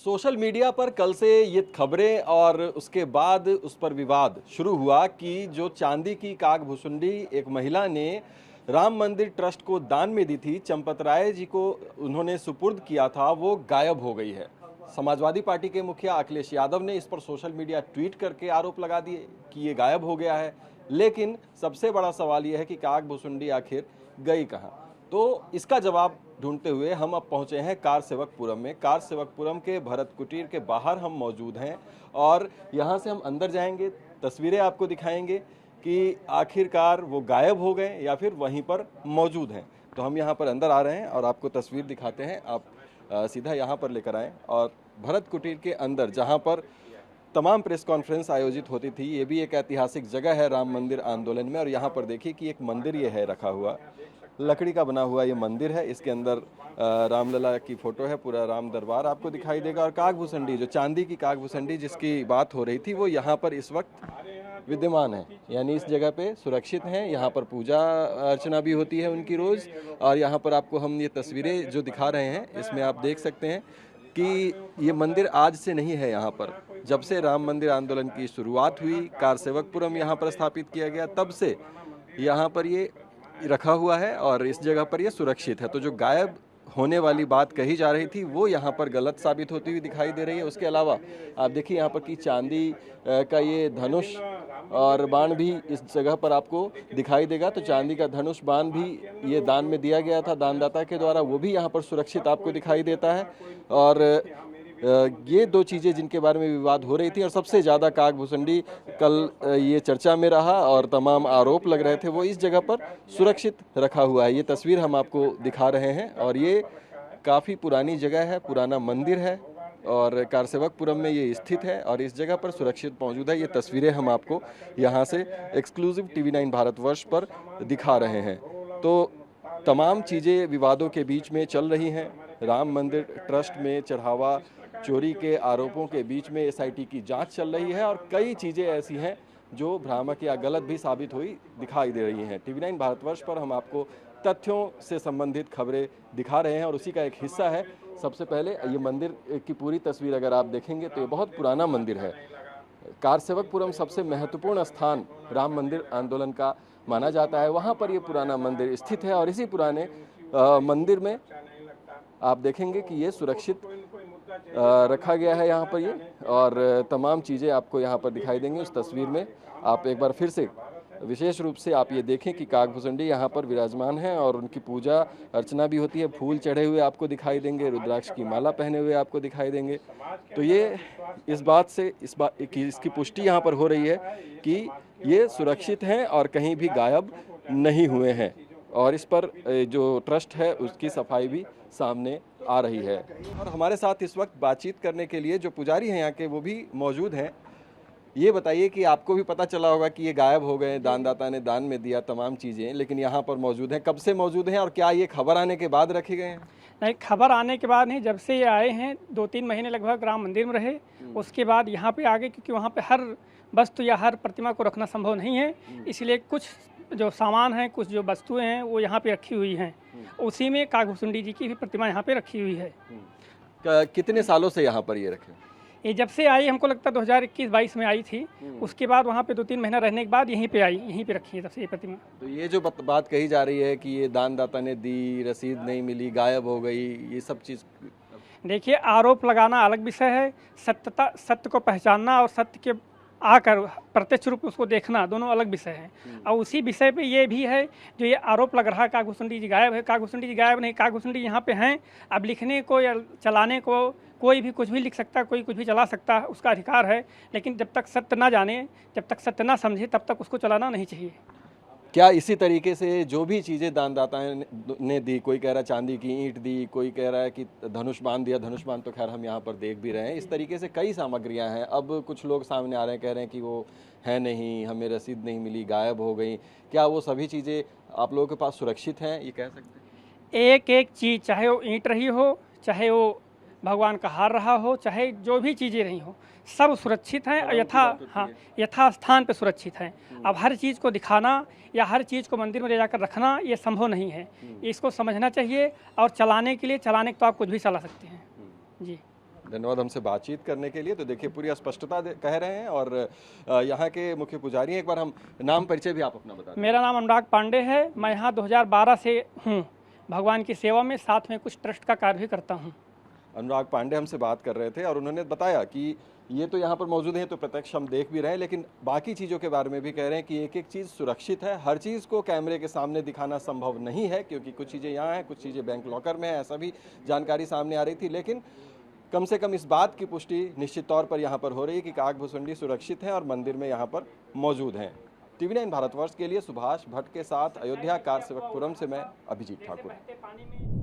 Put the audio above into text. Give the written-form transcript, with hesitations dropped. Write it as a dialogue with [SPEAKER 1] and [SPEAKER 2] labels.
[SPEAKER 1] Social media पर कल से ये खबरें और उसके बाद उस पर विवाद शुरू हुआ कि जो चांदी की काकभूसुंडी एक महिला ने राम मंदिर ट्रस्ट को दान में दी थी, चंपत राय जी को उन्होंने सुपुर्द किया था, वो गायब हो गई है। समाजवादी पार्टी के मुखिया अखिलेश यादव ने इस पर सोशल मीडिया ट्वीट करके आरोप लगा दिए कि ये गायब हो गया है। लेकिन सबसे बड़ा सवाल यह है कि काकभूसुंडी आखिर गई कहाँ। तो इसका जवाब ढूंढते हुए हम अब पहुंचे हैं कारसेवकपुरम में। कारसेवकपुरम के भरत कुटीर के बाहर हम मौजूद हैं और यहां से हम अंदर जाएंगे, तस्वीरें आपको दिखाएंगे कि आखिरकार वो गायब हो गए या फिर वहीं पर मौजूद हैं। तो हम यहां पर अंदर आ रहे हैं और आपको तस्वीर दिखाते हैं। आप सीधा यहां पर लेकर आएँ और भरत कुटीर के अंदर जहाँ पर तमाम प्रेस कॉन्फ्रेंस आयोजित होती थी, ये भी एक ऐतिहासिक जगह है राम मंदिर आंदोलन में। और यहाँ पर देखिए कि एक मंदिर ये है रखा हुआ, लकड़ी का बना हुआ ये मंदिर है। इसके अंदर रामलला की फोटो है, पूरा राम दरबार आपको दिखाई देगा। और काकभूसुंडी, जो चांदी की काकभूसुंडी जिसकी बात हो रही थी, वो यहाँ पर इस वक्त विद्यमान है, यानी इस जगह पे सुरक्षित हैं। यहाँ पर पूजा अर्चना भी होती है उनकी रोज़। और यहाँ पर आपको हम ये तस्वीरें जो दिखा रहे हैं, इसमें आप देख सकते हैं कि ये मंदिर आज से नहीं है। यहाँ पर जब से राम मंदिर आंदोलन की शुरुआत हुई, कारसेवकपुरम यहाँ पर स्थापित किया गया, तब से यहाँ पर ये रखा हुआ है और इस जगह पर ये सुरक्षित है। तो जो गायब होने वाली बात कही जा रही थी, वो यहाँ पर गलत साबित होती हुई दिखाई दे रही है। उसके अलावा आप देखिए यहाँ पर कि चांदी का ये धनुष और बाण भी इस जगह पर आपको दिखाई देगा। तो चांदी का धनुष बाण भी ये दान में दिया गया था दानदाता के द्वारा, वो भी यहाँ पर सुरक्षित आपको दिखाई देता है। और ये दो चीज़ें जिनके बारे में विवाद हो रही थी, और सबसे ज़्यादा काकभूसुंडी कल ये चर्चा में रहा और तमाम आरोप लग रहे थे, वो इस जगह पर सुरक्षित रखा हुआ है। ये तस्वीर हम आपको दिखा रहे हैं और ये काफ़ी पुरानी जगह है, पुराना मंदिर है और कारसेवकपुरम में ये स्थित है और इस जगह पर सुरक्षित मौजूद है। ये तस्वीरें हम आपको यहाँ से एक्सक्लूसिव TV9 भारतवर्ष पर दिखा रहे हैं। तो तमाम चीज़ें विवादों के बीच में चल रही हैं। राम मंदिर ट्रस्ट में चढ़ावा चोरी के आरोपों के बीच में SIT की जांच चल रही है और कई चीज़ें ऐसी हैं जो भ्रामक या गलत भी साबित हुई दिखाई दे रही हैं। TV9 भारतवर्ष पर हम आपको तथ्यों से संबंधित खबरें दिखा रहे हैं और उसी का एक हिस्सा है। सबसे पहले ये मंदिर की पूरी तस्वीर अगर आप देखेंगे तो ये बहुत पुराना मंदिर है। कारसेवकपुरम सबसे महत्वपूर्ण स्थान राम मंदिर आंदोलन का माना जाता है, वहाँ पर ये पुराना मंदिर स्थित है और इसी पुराने मंदिर में आप देखेंगे कि ये सुरक्षित रखा गया है यहाँ पर ये, और तमाम चीज़ें आपको यहाँ पर दिखाई देंगी। उस तस्वीर में आप एक बार फिर से विशेष रूप से आप ये देखें कि काकभूसुंडी यहाँ पर विराजमान हैं और उनकी पूजा अर्चना भी होती है। फूल चढ़े हुए आपको दिखाई देंगे, रुद्राक्ष की माला पहने हुए आपको दिखाई देंगे। तो ये इस बात से इसकी पुष्टि यहाँ पर हो रही है कि ये सुरक्षित हैं और कहीं भी गायब नहीं हुए हैं और इस पर जो ट्रस्ट है उसकी सफाई भी सामने आ रही है। और हमारे साथ इस वक्त बातचीत करने के लिए जो पुजारी हैं यहाँ के, वो भी मौजूद हैं। ये बताइए कि आपको भी पता चला होगा कि ये गायब हो गए, दानदाता ने दान में दिया तमाम चीज़ें, लेकिन यहाँ पर मौजूद हैं। कब से मौजूद हैं और क्या ये खबर आने के बाद रखे गए हैं?
[SPEAKER 2] नहीं, खबर आने के बाद नहीं, जब से ये आए हैं 2-3 महीने लगभग राम मंदिर में रहे, उसके बाद यहाँ पे आ गए, क्योंकि वहाँ पे हर वस्तु या हर प्रतिमा को रखना संभव नहीं है। इसलिए कुछ जो सामान हैं, कुछ जो वस्तुएं हैं वो यहाँ पे रखी हुई हैं। उसी में काकभूसुंडी जी की भी प्रतिमा यहाँ पे रखी हुई है।
[SPEAKER 1] कितने सालों से यहाँ पर ये रखे?
[SPEAKER 2] ये जब से आई, हमको लगता है 2021-22 में आई थी। उसके बाद वहाँ पे 2-3 महीना रहने के बाद यहीं पे आई, यहीं पे रखी है तब से ये प्रतिमा।
[SPEAKER 1] तो ये जो बात कही जा रही है कि ये दानदाता ने दी, रसीद नहीं मिली, गायब हो गई, ये सब चीज़,
[SPEAKER 2] देखिए आरोप लगाना अलग विषय है, सत्य को पहचानना और सत्य के आकर प्रत्यक्ष रूप उसको देखना, दोनों अलग विषय हैं। और उसी विषय पे ये भी है जो ये आरोप लग रहा है काकभूसुंडी जी गायब है। काकभूसुंडी जी गायब नहीं, काकभूसुंडी यहाँ पे हैं। अब लिखने को या चलाने को कोई भी कुछ भी लिख सकता है, कोई कुछ भी चला सकता है, उसका अधिकार है। लेकिन जब तक सत्य ना जाने, जब तक सत्य ना समझे, तब तक उसको चलाना नहीं चाहिए।
[SPEAKER 1] क्या इसी तरीके से जो भी चीज़ें दानदाता ने दी, कोई कह रहा है चांदी की ईंट दी, कोई कह रहा है कि धनुष बाण दिया, धनुष बाण तो खैर हम यहाँ पर देख भी रहे हैं, इस तरीके से कई सामग्रियाँ हैं। अब कुछ लोग सामने आ रहे हैं, कह रहे हैं कि वो है नहीं, हमें रसीद नहीं मिली, गायब हो गई। क्या वो सभी चीज़ें आप लोगों के पास सुरक्षित हैं, ये कह सकते हैं?
[SPEAKER 2] एक एक चीज़, चाहे वो ईंट रही हो, चाहे वो भगवान का हार रहा हो, चाहे जो भी चीज़ें रही हो, सब सुरक्षित हैं और यथा स्थान पे सुरक्षित हैं। अब हर चीज़ को दिखाना या हर चीज़ को मंदिर में ले जाकर रखना ये संभव नहीं है। इसको समझना चाहिए और चलाने के लिए, चलाने के तो आप कुछ भी चला सकते हैं। जी
[SPEAKER 1] धन्यवाद हमसे बातचीत करने के लिए। तो देखिए पूरी स्पष्टता कह रहे हैं और यहाँ के मुख्य पुजारी हैं। एक बार हम नाम परिचय भी आप अपना बता दें।
[SPEAKER 2] मेरा नाम अनुराग पांडे है। मैं यहाँ 2012 से हूँ भगवान की सेवा में, साथ में कुछ ट्रस्ट का कार्य भी करता हूँ।
[SPEAKER 1] अनुराग पांडे हमसे बात कर रहे थे और उन्होंने बताया कि ये तो यहाँ पर मौजूद हैं, तो प्रत्यक्ष हम देख भी रहे हैं, लेकिन बाकी चीज़ों के बारे में भी कह रहे हैं कि एक एक चीज़ सुरक्षित है। हर चीज़ को कैमरे के सामने दिखाना संभव नहीं है, क्योंकि कुछ चीज़ें यहाँ हैं, कुछ चीज़ें बैंक लॉकर में है, ऐसा भी जानकारी सामने आ रही थी। लेकिन कम से कम इस बात की पुष्टि निश्चित तौर पर यहाँ पर हो रही है कि काकभुसुंडी सुरक्षित है और मंदिर में यहाँ पर मौजूद हैं। TV9 भारतवर्ष के लिए सुभाष भट्ट के साथ अयोध्या कार सेवकपुरम से मैं अभिजीत ठाकुर।